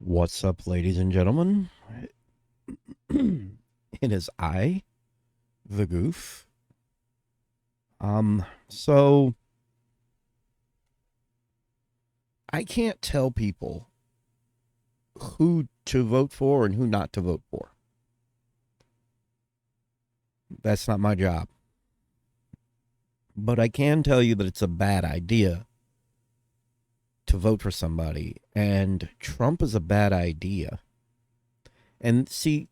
What's up, ladies and gentlemen? It is I, the Goof. So I can't tell people who to vote for and who not to vote for. That's not my job. But I can tell you that it's a bad idea to vote for somebody, and Trump is a bad idea. And see,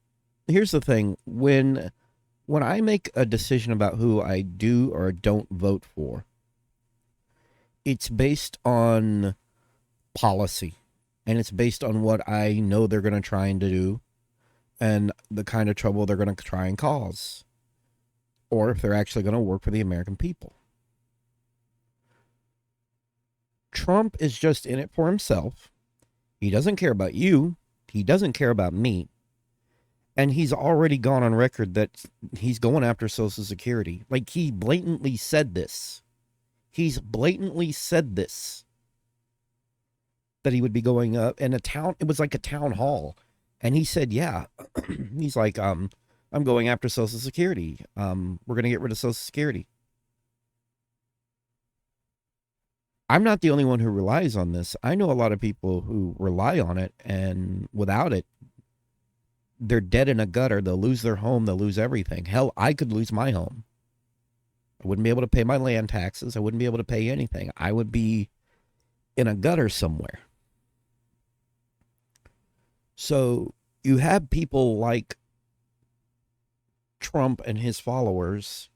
here's the thing, when I make a decision about who I do or don't vote for, it's based on policy, and it's based on what I know they're going to try and do and the kind of trouble they're going to try and cause, or if they're actually going to work for the American people. Trump is just in it for himself. He doesn't care about you. He doesn't care about me. And he's already gone on record that he's going after Social Security. Like, he blatantly said this. He's blatantly said this. That he would be going up in a town. It was like a town hall. And he said, yeah. He's like, I'm going after Social Security. We're going to get rid of Social Security. I'm not the only one who relies on this. I know a lot of people who rely on it, and without it, they're dead in a gutter. They'll lose their home. They'll lose everything. Hell, I could lose my home. I wouldn't be able to pay my land taxes. I wouldn't be able to pay anything. I would be in a gutter somewhere. So you have people like Trump and his followers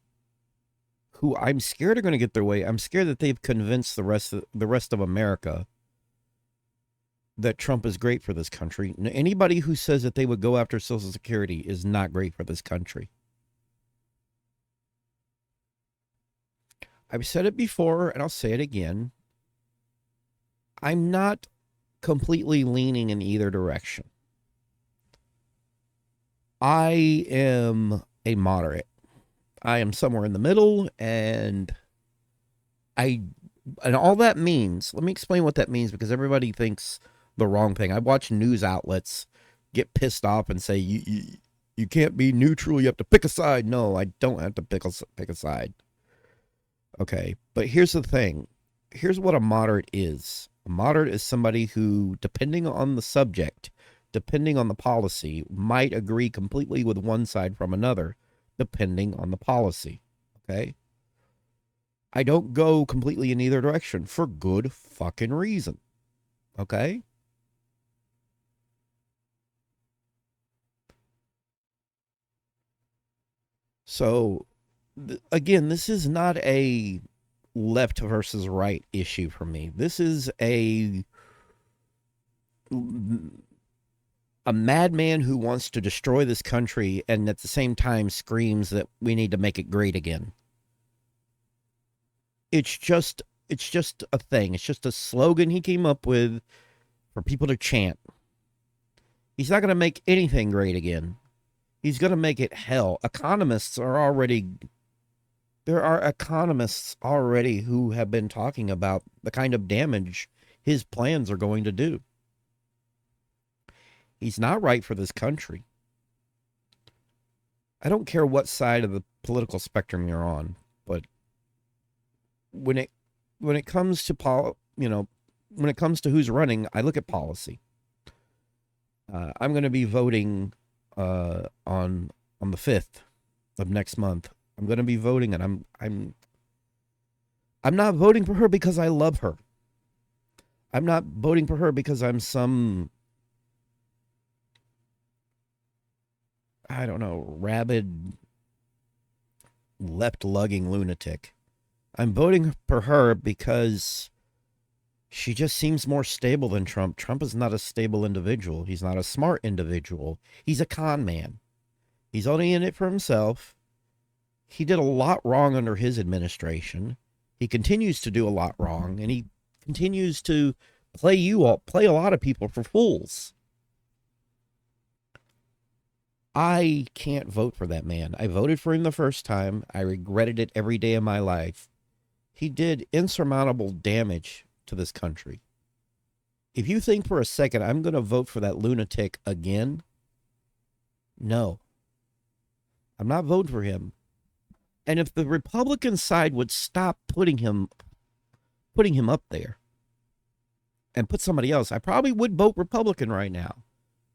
who I'm scared are going to get their way. I'm scared that they've convinced the rest of America that Trump is great for this country. Anybody who says that they would go after Social Security is not great for this country. I've said it before, and I'll say it again. I'm not completely leaning in either direction. I am a moderate. I am somewhere in the middle, and all that means, let me explain what that means, because everybody thinks the wrong thing. I watch news outlets get pissed off and say you can't be neutral, you have to pick a side. No, I don't have to pick a side. Okay, but here's the thing. Here's what a moderate is. A moderate is somebody who, depending on the subject, depending on the policy, might agree completely with one side from another, depending on the policy. Okay? I don't go completely in either direction for good fucking reason. Okay? So, again, this is not a left versus right issue for me. This is a madman who wants to destroy this country and at the same time screams that we need to make it great again. It's just a thing. It's just a slogan he came up with for people to chant. He's not going to make anything great again. He's going to make it hell. There are economists already who have been talking about the kind of damage his plans are going to do. He's not right for this country. I don't care what side of the political spectrum you're on, but when it comes to when it comes to who's running, I look at policy. I'm going to be voting on the 5th of next month. I'm going to be voting, and I'm not voting for her because I love her. I'm not voting for her because I'm some, I don't know, rabid, left-lugging lunatic. I'm voting for her because she just seems more stable than Trump. Trump is not a stable individual. He's not a smart individual. He's a con man. He's only in it for himself. He did a lot wrong under his administration. He continues to do a lot wrong, and he continues to play a lot of people for fools. I can't vote for that man. I voted for him the first time. I regretted it every day of my life. He did insurmountable damage to this country. If you think for a second I'm going to vote for that lunatic again, no, I'm not voting for him. And if the Republican side would stop putting him up there and put somebody else, I probably would vote Republican right now.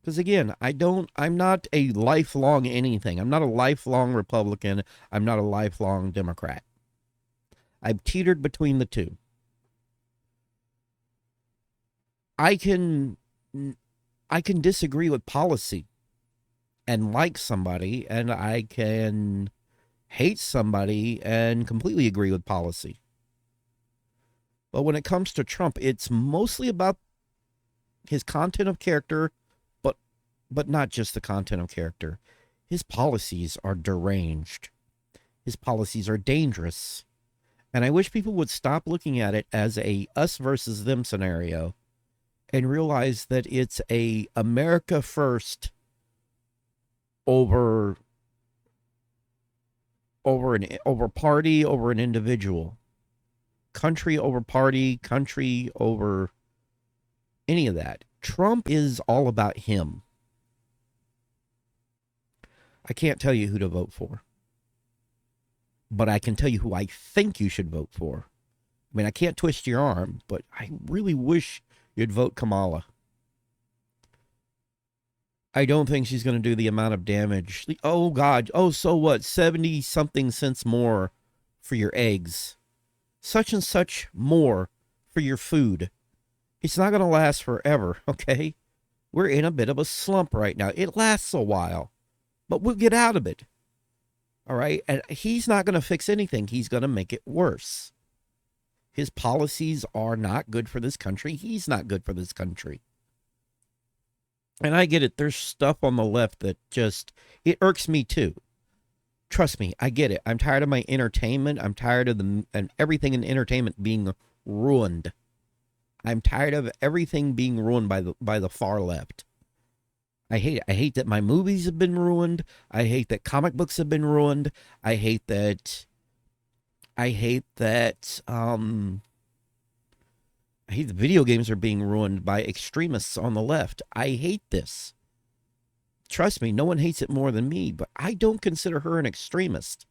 Because again, I'm not a lifelong anything. I'm not a lifelong Republican. I'm not a lifelong Democrat. I've teetered between the two. I can disagree with policy and like somebody, and I can hate somebody and completely agree with policy. But when it comes to Trump, it's mostly about his content of character, but not just the content of character. His policies are deranged. His policies are dangerous. And I wish people would stop looking at it as a us versus them scenario and realize that it's a America first over party, over an individual. Country over party, country over any of that. Trump is all about him. I can't tell you who to vote for, but I can tell you who I think you should vote for. I mean, I can't twist your arm, but I really wish you'd vote Kamala. I don't think she's going to do the amount of damage. Oh, God. Oh, so what? 70-something cents more for your eggs. Such and such more for your food. It's not going to last forever, okay? We're in a bit of a slump right now. It lasts a while, but we'll get out of it. All right? And he's not going to fix anything. He's going to make it worse. His policies are not good for this country. He's not good for this country. And I get it. There's stuff on the left that it irks me too. Trust me, I get it. I'm tired of my entertainment. I'm tired of and everything in entertainment being ruined. I'm tired of everything being ruined by the far left. I hate it. I hate that my movies have been ruined. I hate that comic books have been ruined. I hate that the video games are being ruined by extremists on the left. I hate this. Trust me, no one hates it more than me, but I don't consider her an extremist.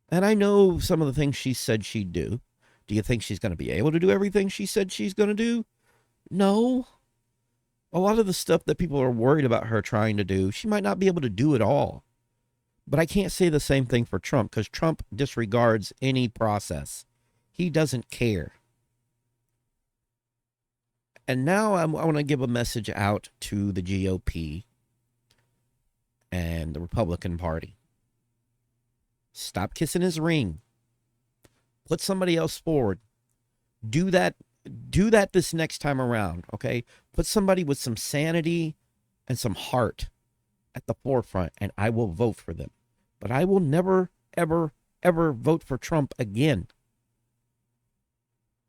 And I know some of the things she said she'd do. Do you think she's going to be able to do everything she said she's going to do? No. A lot of the stuff that people are worried about her trying to do, she might not be able to do it all. But I can't say the same thing for Trump, because Trump disregards any process. He doesn't care. And now I want to give a message out to the GOP and the Republican Party. Stop kissing his ring. Put somebody else forward. Do that this next time around, okay? Put somebody with some sanity and some heart at the forefront, and I will vote for them. But I will never, ever, ever vote for Trump again.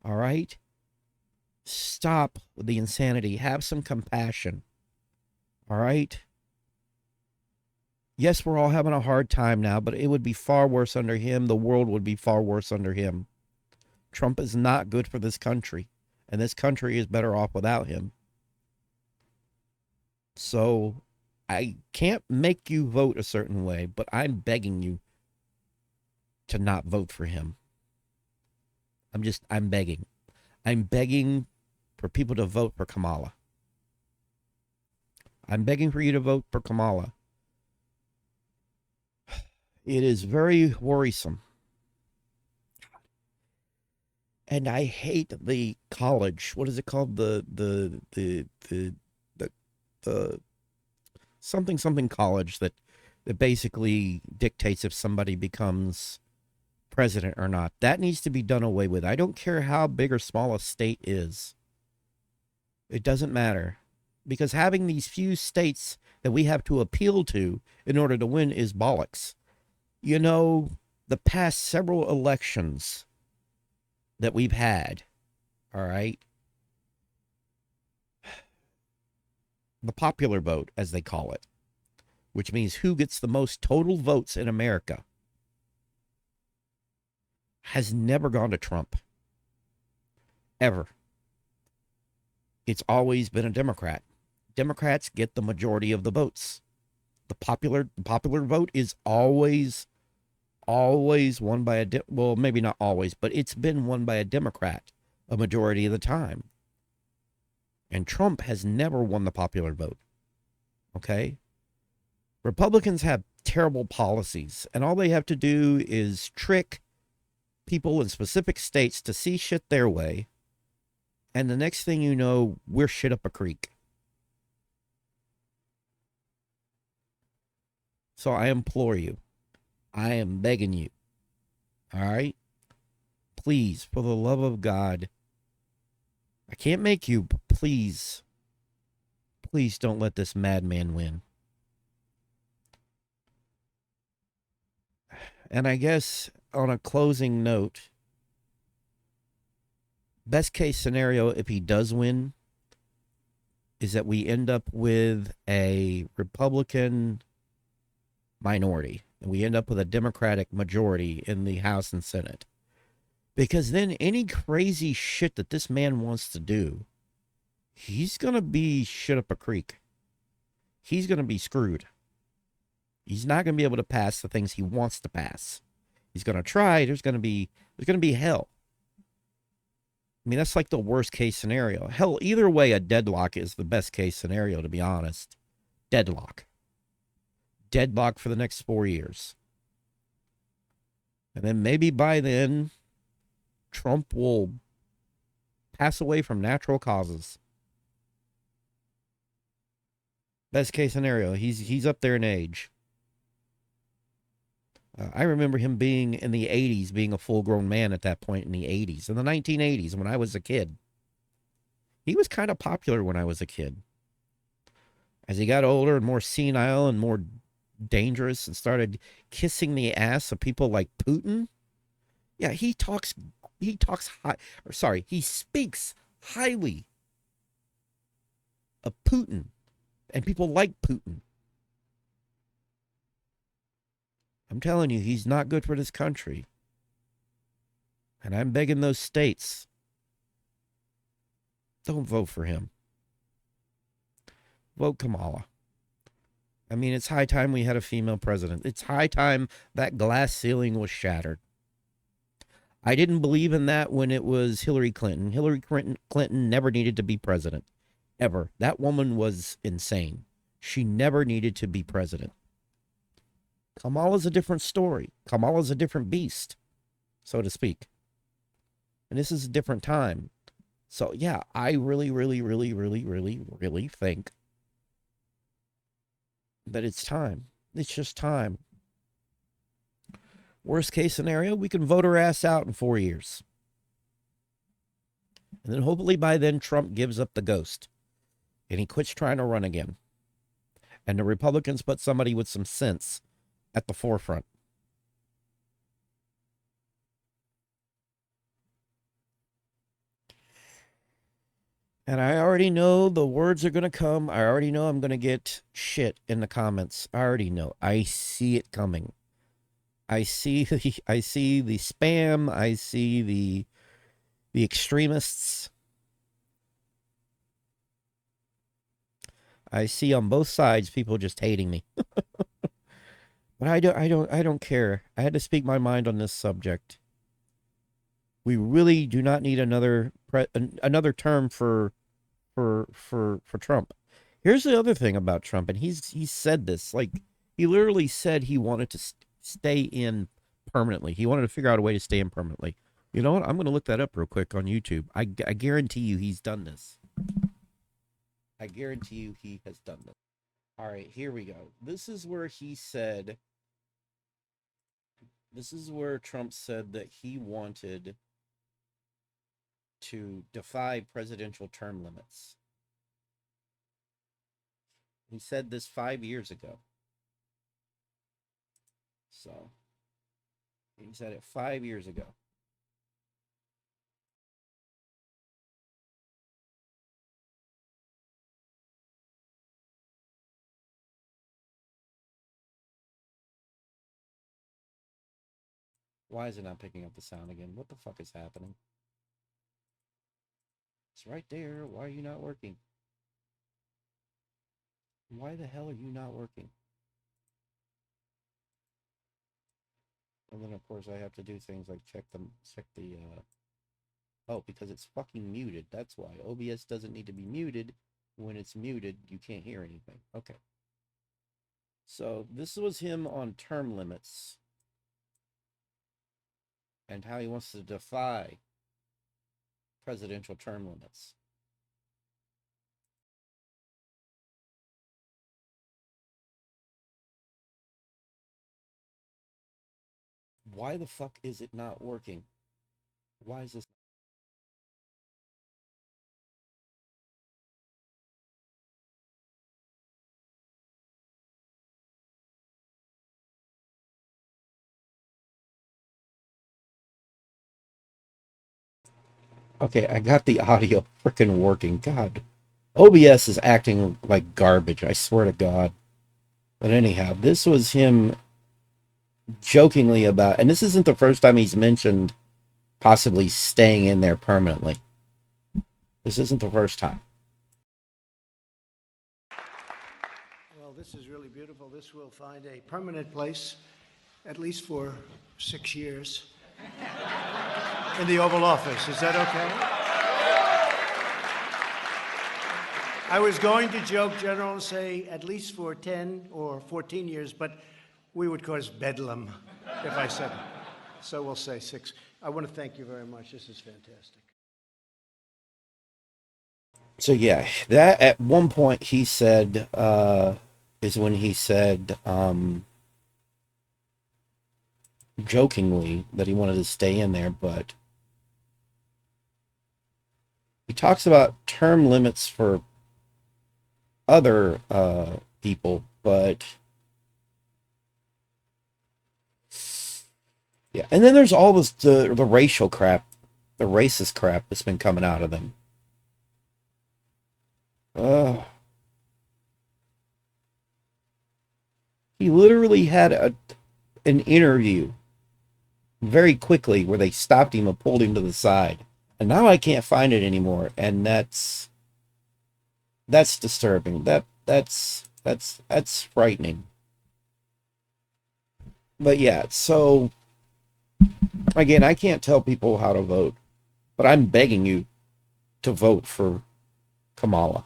All right? Stop with the insanity. Have some compassion. All right? Yes, we're all having a hard time now, but it would be far worse under him. The world would be far worse under him. Trump is not good for this country, and this country is better off without him. So I can't make you vote a certain way, but I'm begging you to not vote for him. I'm begging. I'm begging for people to vote for Kamala. I'm begging for you to vote for Kamala. It is very worrisome. And I hate the college. What is it called? The something college that basically dictates if somebody becomes president or not. That needs to be done away with. I don't care how big or small a state is. It doesn't matter. Because having these few states that we have to appeal to in order to win is bollocks. You know, the past several elections that we've had, all right, the popular vote, as they call it, which means who gets the most total votes in America, has never gone to Trump. Ever. It's always been a Democrat. Democrats get the majority of the votes. The popular vote is always won by well, maybe not always, but it's been won by a Democrat a majority of the time. And Trump has never won the popular vote. Okay? Republicans have terrible policies, and all they have to do is trick people in specific states to see shit their way, and the next thing you know, we're shit up a creek. So I implore you, I am begging you, all right? Please, for the love of God, I can't make you, but please, please don't let this madman win. And I guess on a closing note, best case scenario, if he does win, is that we end up with a Republican minority and we end up with a Democratic majority in the House and Senate. Because then any crazy shit that this man wants to do, he's going to be shit up a creek. He's going to be screwed. He's not going to be able to pass the things he wants to pass. He's going to try. There's going to be hell. I mean, that's like the worst case scenario. Hell, either way, a deadlock is the best case scenario, to be honest. Deadlock. Deadlock for the next 4 years. And then maybe by then, Trump will pass away from natural causes. Best case scenario, he's up there in age. I remember him being in the 80s, being a full-grown man at that point in the 80s. In the 1980s, when I was a kid. He was kind of popular when I was a kid. As he got older and more senile and more dangerous and started kissing the ass of people like Putin. Yeah, he speaks highly of Putin and people like Putin. I'm telling you, he's not good for this country. And I'm begging those states, don't vote for him. Vote Kamala. I mean, it's high time we had a female president. It's high time that glass ceiling was shattered. I didn't believe in that when it was Hillary Clinton. Hillary Clinton never needed to be president. Ever. That woman was insane. She never needed to be president. Kamala's a different story. Kamala's a different beast, so to speak. And this is a different time. So, yeah, I really think that it's time. It's just time. Worst case scenario, we can vote her ass out in 4 years. And then hopefully by then Trump gives up the ghost and he quits trying to run again. And the Republicans put somebody with some sense at the forefront. And I already know the words are going to come. I already know I'm going to get shit in the comments. I already know. I see it coming. I see the spam. I see the extremists. I see on both sides people just hating me. But I don't care. I had to speak my mind on this subject. We really do not need another term for Trump. Here's the other thing about Trump, and he's said this, like he literally said he wanted to stay in permanently. He wanted to figure out a way to stay in permanently. You know what? I'm going to look that up real quick on YouTube. I guarantee you he's done this. I guarantee you he has done this. All right, here we go. This is where Trump said that he wanted to defy presidential term limits. He said this 5 years ago. So, he said it 5 years ago. Why is it not picking up the sound again? What the fuck is happening? It's right there. Why are you not working? Why the hell are you not working? And then of course I have to do things like check the oh, because it's fucking muted. That's why. OBS doesn't need to be muted. When it's muted, you can't hear anything. Okay. So this was him on term limits and how he wants to defy presidential term limits. Why the fuck is it not working? Why is this? Okay, I got the audio freaking working. God. OBS is acting like garbage, I swear to God. But anyhow, this was him jokingly about, and this isn't the first time he's mentioned possibly staying in there permanently. This isn't the first time. Well, this is really beautiful. This will find a permanent place, at least for 6 years, in the Oval Office. Is that okay? I was going to joke, General, and say at least for 10 or 14 years, but we would cause bedlam if I said it. So we'll say 6. I want to thank you very much. This is fantastic. So yeah, that at one point he said, is when he said, jokingly that he wanted to stay in there, but he talks about term limits for other people, but yeah, and then there's all this the racial crap, the racist crap that's been coming out of them. He literally had an interview very quickly where they stopped him and pulled him to the side, and now I can't find it anymore, and that's disturbing. That's frightening. But yeah, so again, I can't tell people how to vote, but I'm begging you to vote for Kamala.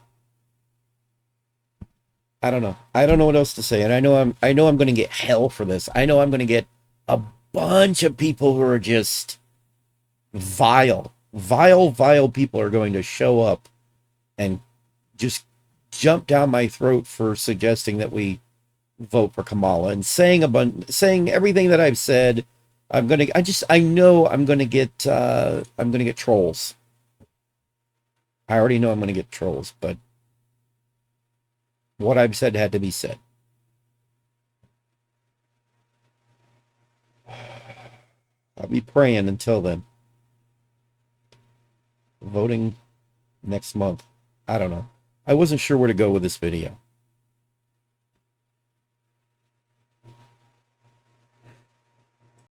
I don't know. I don't know what else to say, and I know I'm going to get hell for this. I know I'm going to get a bunch of people who are just vile people are going to show up and just jump down my throat for suggesting that we vote for Kamala and saying everything that I've said. I know I'm gonna get trolls. I already know I'm gonna get trolls, but what I've said had to be said. I'll be praying until then. Voting next month. I don't know. I wasn't sure where to go with this video.